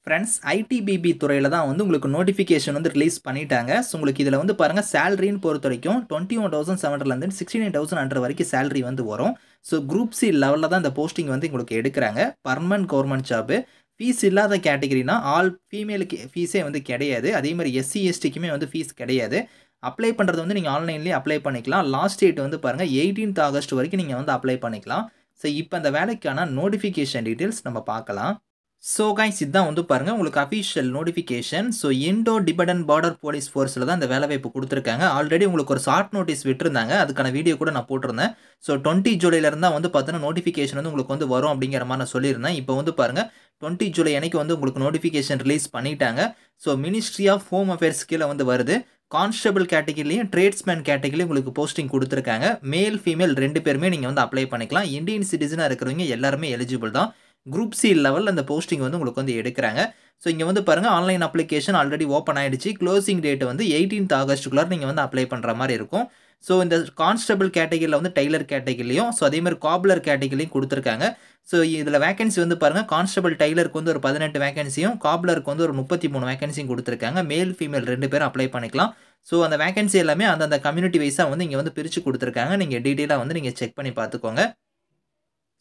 Friends ITBP துறையில தான் வந்து உங்களுக்கு நோட்டிஃபிகேஷன் வந்து ரிலீஸ் பண்ணிட்டாங்க. ஸோ உங்களுக்கு இதில வந்து பாருங்க சேலரின்னு பொறுத்தவரைக்கும் 21,700லேருந்து 69,100 வரைக்கும் சேலரி வந்து வரும். ஸோ குரூப் சி லெவல்ல தான் இந்த போஸ்டிங் வந்து உங்களுக்கு எடுக்குறாங்க. Permanent government job. ஃபீஸ் இல்லாத கேட்டகரினா ஆல் ஃபீமேலுக்கு ஃபீஸே வந்து கிடையாது. அதே மாரி எஸ்சி, எஸ்டிக்குமே வந்து ஃபீஸ் கிடையாது. அப்ளை பண்றது வந்து நீங்க ஆன்லைன்லேயே அப்ளை பண்ணிக்கலாம். லாஸ்ட் டேட் வந்து பாருங்க 18th ஆகஸ்ட் வரைக்கும் நீங்க வந்து அப்ளை பண்ணிக்கலாம். ஸோ இப்ப இந்த வேலைக்கான நோட்டிஃபிகேஷன் டீட்டெயில்ஸ் நம்ம பார்க்கலாம். ஸோ கைஸ் இதான் வந்து பாருங்க உங்களுக்கு official notification. So Indo Tibetan border police ஃபோர்ஸில் தான் இந்த வேலைவாய்ப்பு கொடுத்துருக்காங்க. ஆல்ரெடி உங்களுக்கு ஒரு ஷார்ட் நோட்டீஸ் விட்டுருந்தாங்க. அதுக்கான வீடியோ கூட நான் போட்டிருந்தேன். ஸோ 20 ஜூலைலேருந்து தான் வந்து பார்த்தீங்கன்னா நோட்டிஃபிகேஷன் வந்து உங்களுக்கு வந்து வரும் அப்படிங்கிற மாதிரி நான் சொல்லியிருந்தேன். இப்போ வந்து பாருங்க 20 ஜூலை அன்னைக்கு வந்து உங்களுக்கு நோட்டிஃபிகேஷன் ரிலீஸ் பண்ணிட்டாங்க. So ministry of home affairs கீழே வந்து வருது. கான்ஸ்டபிள் கேட்டகிரிலையும் ட்ரேட்ஸ்மேன் கேட்டகிரிலையும் உங்களுக்கு போஸ்டிங் கொடுத்துருக்காங்க. மேல் ஃபீமேல் 2 பேருமே நீங்கள் வந்து அப்ளை பண்ணிக்கலாம். இந்தியன் சிட்டிசனாக இருக்கிறவங்க எல்லாருமே எலிஜிபிள் தான். குரூப் சி லெவல் அந்த போஸ்டிங் வந்து உங்களுக்கு வந்து எடுக்கிறாங்க. ஸோ இங்கே வந்து பாருங்க ஆன்லைன் அப்ளிகேஷன் ஆல்ரெடி ஓப்பன் ஆயிடுச்சு. க்ளோசிங் டேட் வந்து 18th ஆகஸ்ட்டுக்குள்ளார நீங்கள் வந்து அப்ளை பண்ணுற மாதிரி இருக்கும். ஸோ இந்த கான்ஸ்டபிள் கேட்டகிரியில் வந்து டெய்லர் கேட்டகிரிலையும் ஸோ அதே மாதிரி காப்லர் கேட்டகிரிலையும் கொடுத்துருக்காங்க. ஸோ இதில் வேகன்சி வந்து பாருங்கள் கான்ஸ்டபிள் டெய்லருக்கு வந்து ஒரு 18 வேகன்சியும் காப்லருக்கு வந்து ஒரு 33 வேகன்சியும் கொடுத்துருக்காங்க. மேல் ஃபீமேல் 2 பேரும் அப்ளை பண்ணிக்கலாம். ஸோ அந்த வேகன்சி எல்லாமே அந்தந்த கம்யூனிட்டி வைஸாக வந்து இங்கே வந்து பிரித்து கொடுத்துருக்காங்க. நீங்கள் டீட்டெயிலாக வந்து நீங்கள் செக் பண்ணி பார்த்துக்கோங்க.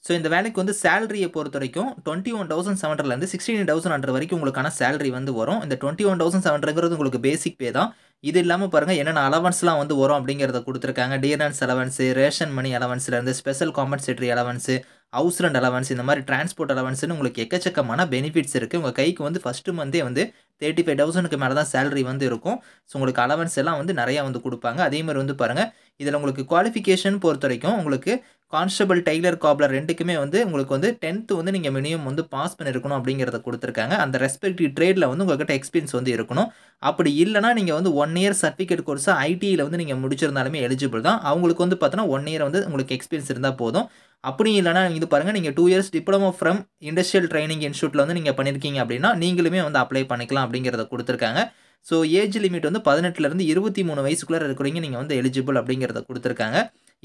ஸோ இந்த வேலைக்கு வந்து சேலரியை பொறுத்த வரைக்கும் 21,700லேருந்து 69,100 வரைக்கும் உங்களுக்கான சேலரி வந்து வரும். இந்த 21,700ங்கிறது உங்களுக்கு பேசிக் பே தான். இது இல்லாமல் பாருங்கள் என்னென்ன அலவன்ஸ்லாம் வந்து வரும் அப்படிங்கிறத கொடுத்துருக்காங்க. டியரன்ஸ் அலவன்ஸு, ரேஷன் மணி அலவன்ஸ்லேருந்து special compensatory allowance, house rent allowance, இந்த மாதிரி டிரான்ஸ்போர்ட் அலவன்ஸ்னு உங்களுக்கு எக்கச்சக்கமான பெனிஃபிட்ஸ் இருக்குது. உங்கள் கைக்கு வந்து ஃபஸ்ட்டு மந்தே வந்து 35,000க்கு மேலே தான் சேலரி வந்து இருக்கும். ஸோ உங்களுக்கு அலவன்ஸ் எல்லாம் வந்து நிறையா வந்து கொடுப்பாங்க. அதே மாதிரி வந்து பாருங்கள் இதில் உங்களுக்கு குவாலிஃபிகேஷன் பொறுத்த வரைக்கும் உங்களுக்கு கான்ஸ்டபிள் டெய்லர் காப்லர் 2க்குமே வந்து உங்களுக்கு வந்து 10th வந்து நீங்கள் மினிமம் வந்து பாஸ் பண்ணியிருக்கணும் அப்படிங்கிறத கொடுத்துருக்காங்க. அந்த ரெஸ்பெக்டிவ் ட்ரேடில் வந்து உங்கள்கிட்ட எக்ஸ்பீரியன்ஸ் வந்து இருக்கணும். அப்படி இல்லைனா நீங்கள் வந்து 1 இயர் சர்டிஃபிகேட் கோர்ஸாக ஐடியில் வந்து நீங்கள் முடிச்சிருந்தாலுமே எலிஜிபிள் தான். அவங்களுக்கு வந்து பார்த்தோன்னா 1 இயர் வந்து உங்களுக்கு எக்ஸ்பீரியன்ஸ் இருந்தால் போதும். அப்படி இல்லைனா இது பாருங்கள் நீங்கள் 2 years diploma from industrial training இன்ஸ்டியூட்டில் வந்து நீங்கள் பண்ணியிருக்கீங்க அப்படின்னா நீங்களுமே வந்து அப்ளை பண்ணிக்கலாம் அப்படிங்கிறத கொடுத்துருக்காங்க. ஸோ ஏஜ் லிமிட் வந்து 18லேருந்து 23 வயசுக்குள்ளே இருக்கிறவங்க நீங்கள் வந்து எலிஜிபிள் அப்படிங்கிறத கொடுத்துருக்காங்க.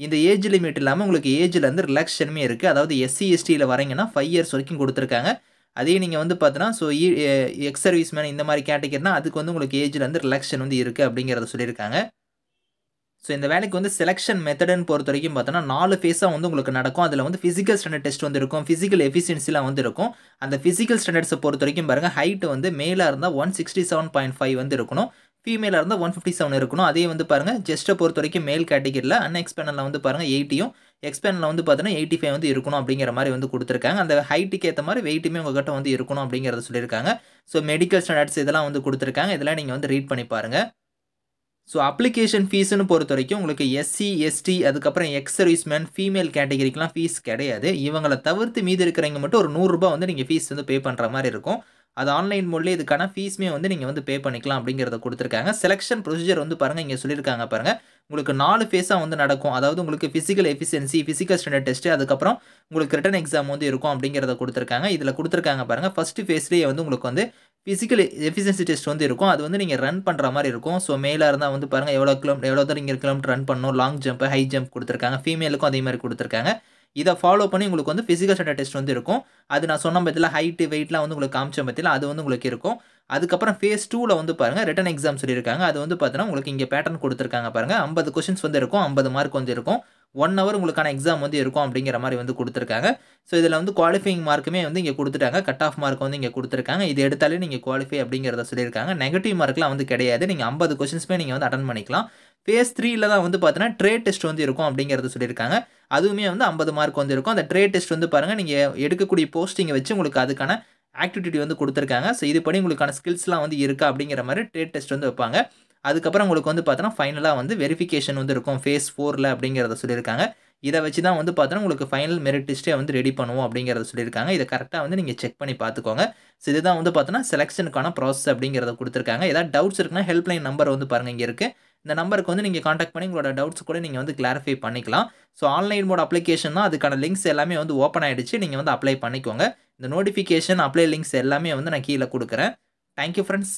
இந்த ஏஜ் லிமிட் இல்லாமல் உங்களுக்கு ஏஜில் வந்து ரிலாக்ஷனுமே இருக்குது. அதாவது எஸ்சி எஸ்டியில் வரீங்கன்னா 5 இயர்ஸ் வரைக்கும் கொடுத்துருக்காங்க. அதே நீங்கள் வந்து பார்த்தோன்னா ஸோ எக்ஸ் சர்வீஸ் மேன் இந்த மாதிரி கேட்டகரினா அதுக்கு வந்து உங்களுக்கு ஏஜில் வந்து ரிலாக்ஷன் வந்து இருக்குது அப்படிங்கிறத சொல்லியிருக்காங்க. ஸோ இந்த வேலைக்கு வந்து செலெக்ஷன் மெத்தடுன்னு பொறுத்த வரைக்கும் பார்த்தோன்னா 4 ஃபேஸாக வந்து உங்களுக்கு நடக்கும். அதில் வந்து ஃபிசிக்கல் ஸ்டாண்டர்ட் டெஸ்ட் வந்து இருக்கும். ஃபிசிக்கல் எஃபிஷியன்சிலாம் வந்து இருக்கும். அந்த ஃபிசிக்கல் ஸ்டாண்டர்ட்ஸை பொறுத்த வரைக்கும் பாருங்கள் ஹைட் வந்து மேலாக இருந்தால் 167.5 வந்து இருக்கணும். ஃபீமேலாக இருந்தால் 157 இருக்கணும். அதே வந்து பாருங்கள் ஜெஸ்ட்டை பொறுத்த வரைக்கும் மேல் கேட்டகிரியில் அன்எக்ஸ்பேனலில் வந்து பாருங்கள் 80யும் எக்ஸ்பேனலில் வந்து பார்த்தீங்கன்னா 85 வந்து இருக்கணும் அப்படிங்கிற மாதிரி வந்து கொடுத்துருக்காங்க. அந்த ஹைட்டுக்கு ஏற்ற மாதிரி வெயிட்டுமே உங்கள்கிட்ட வந்து இருக்கணும் அப்படிங்கிறத சொல்லியிருக்காங்க. ஸோ மெடிக்கல் ஸ்டாண்டர்ட்ஸ் இதெல்லாம் வந்து கொடுத்துருக்காங்க. இதெல்லாம் நீங்கள் வந்து ரீட் பண்ணி பாருங்கள். ஸோ அப்ளிகேஷன் ஃபீஸ்ன்னு பொறுத்த வரைக்கும் உங்களுக்கு எஸ்சி, எஸ்டி அதுக்கப்புறம் எக்ஸ் சர்வீஸ்மேன் ஃபீமேல் கேட்டகிரிக்கெலாம் ஃபீஸ் கிடையாது. இவங்களை தவிர்த்து மீதி இருக்கிறவங்க மட்டும் ஒரு ₹100 வந்து நீங்கள் ஃபீஸ் வந்து பே பண்ணுற மாதிரி இருக்கும். அது ஆன்லைன் மோட்லேயே இதுக்கான ஃபீஸுமே வந்து நீங்கள் வந்து பே பண்ணிக்கலாம் அப்படிங்கிறத கொடுத்துருக்காங்க. செலெக்ஷன் ப்ரொசீஜர் வந்து பாருங்கள் இங்கே சொல்லியிருக்காங்க பாருங்கள். உங்களுக்கு 4 ஃபேஸாக வந்து நடக்கும். அதாவது உங்களுக்கு physical efficiency, physical standard test அதுக்கப்புறம் உங்களுக்கு ரிட்டன் எக்ஸாம் வந்து இருக்கும் அப்படிங்கிறத கொடுத்துருக்காங்க. இதில் கொடுத்துருக்காங்க பாருங்கள் ஃபஸ்ட்டு ஃபேஸ்லேயே வந்து உங்களுக்கு வந்து ஃபிசிக்கல் எஃபிஷியன்சி டெஸ்ட் வந்து இருக்கும். அது வந்து நீங்கள் ரன் பண்ணுற மாதிரி இருக்கும். ஸோ மேலாக இருந்தால் வந்து பாருங்கள் எவ்வளோ தூரம் இங்கே கிலோமீட்டர் ரன் பண்ணணும். லாங் ஜம்ப், ஹை ஜம்ப் கொடுத்துருக்காங்க. ஃபீமேலுக்கும் அதே மாதிரி கொடுத்துருக்காங்க. இதை ஃபாலோ பண்ணி உங்களுக்கு வந்து ஃபிசிக்கல் ஸ்டாண்டர்ட் டெஸ்ட் வந்து இருக்கும். அது நான் சொன்ன பற்றியில் ஹைட்டு வெயிட்லாம் வந்து உங்களுக்கு காமிச்ச பற்றியில் அது வந்து உங்களுக்கு இருக்கும். அதுக்கப்புறம் ஃபேஸ் 2ல வந்து பாருங்கள் ரிட்டன் எக்ஸாம் சொல்லியிருக்காங்க. அது வந்து பார்த்தீங்கன்னா உங்களுக்கு இங்கே பேட்டர்ன் கொடுத்துருக்காங்க பாருங்கள். 50 கொஷின்ஸ் வந்து இருக்கும். 50 மார்க் வந்து இருக்கும். 1 ஹவர் உங்களுக்கான எக்ஸாம் வந்து இருக்கும் அப்படிங்கிற மாதிரி வந்து கொடுத்துருக்காங்க. ஸோ இதில் வந்து குவாலிஃபைங் மார்க்குமே வந்து இங்கே கொடுத்துட்டாங்க. கட் ஆஃப் மார்க் வந்து இங்கே கொடுத்துருக்காங்க. இது எடுத்தாலே நீங்கள் குவாலிஃபை அப்படிங்கிறத சொல்லியிருக்காங்க. நெகட்டிவ் மார்க்லாம் வந்து கிடையாது. நீங்கள் 50 கொஷின்ஸுமே நீங்கள் வந்து அட்டன் பண்ணிக்கலாம். ஃபேஸ் 3ல தான் வந்து பார்த்தீங்கன்னா ட்ரேட் டெஸ்ட் வந்து இருக்கும் அப்படிங்கிறது சொல்லியிருக்காங்க. அதுவுமே வந்து 50 மார்க் வந்து இருக்கும். அந்த ட்ரேட் டெஸ்ட் வந்து பாருங்கள் நீங்கள் எடுக்கக்கூடிய போஸ்டிங்கை வச்சு உங்களுக்கு அதுக்கான ஆக்டிவிட்டி வந்து கொடுத்துருக்காங்க. ஸோ இது படி உங்களுக்கான ஸ்கில்ஸ்லாம் வந்து இருக்கா அப்படிங்கிற மாதிரி ட்ரேட் டெஸ்ட் வந்து வைப்பாங்க. அதுக்கப்புறம் உங்களுக்கு வந்து பார்த்தோன்னா ஃபைனலாக வந்து வெரிஃபிகேஷன் வந்து இருக்கும் ஃபேஸ் 4ல அப்படிங்கிறத சொல்லியிருக்காங்க. இதை வச்சு தான் வந்து பார்த்தோன்னா உங்களுக்கு ஃபைனல் மெரிட் லிஸ்ட்டே வந்து ரெடி பண்ணுவோம் அப்படிங்கிறத சொல்லியிருக்காங்க. இதை கரெக்டாக வந்து நீங்கள் செக் பண்ணி பார்த்துக்கோங்க. ஸோ இதுதான் வந்து பார்த்தோன்னா செலெக்ஷனுக்கான ப்ராசஸ் அப்படிங்கிறத கொடுத்துருக்காங்க. ஏதாவது டவுட்ஸ் இருக்குன்னா ஹெல்ப்லைன் நம்பர் வந்து பாருங்கள் இங்கே இருக்குது. இந்த நம்பருக்கு வந்து நீங்கள் காண்டாக்ட் பண்ணி உங்களோட டவுட்ஸ் கூட நீங்கள் வந்து கிளாரிஃபை பண்ணிக்கலாம். ஸோ ஆன்லைன் மோட் அப்ளிகேஷன் தான் அதுக்கான லிங்க்ஸ் எல்லாமே வந்து ஓப்பன் ஆகிடுச்சு. நீங்கள் வந்து அப்ளை பண்ணிக்கோங்க. இந்த நோட்டிஃபிகேஷன் அப்ளை லிங்க்ஸ் எல்லாமே வந்து நான் கீழே கொடுக்குறேன். Thank you friends.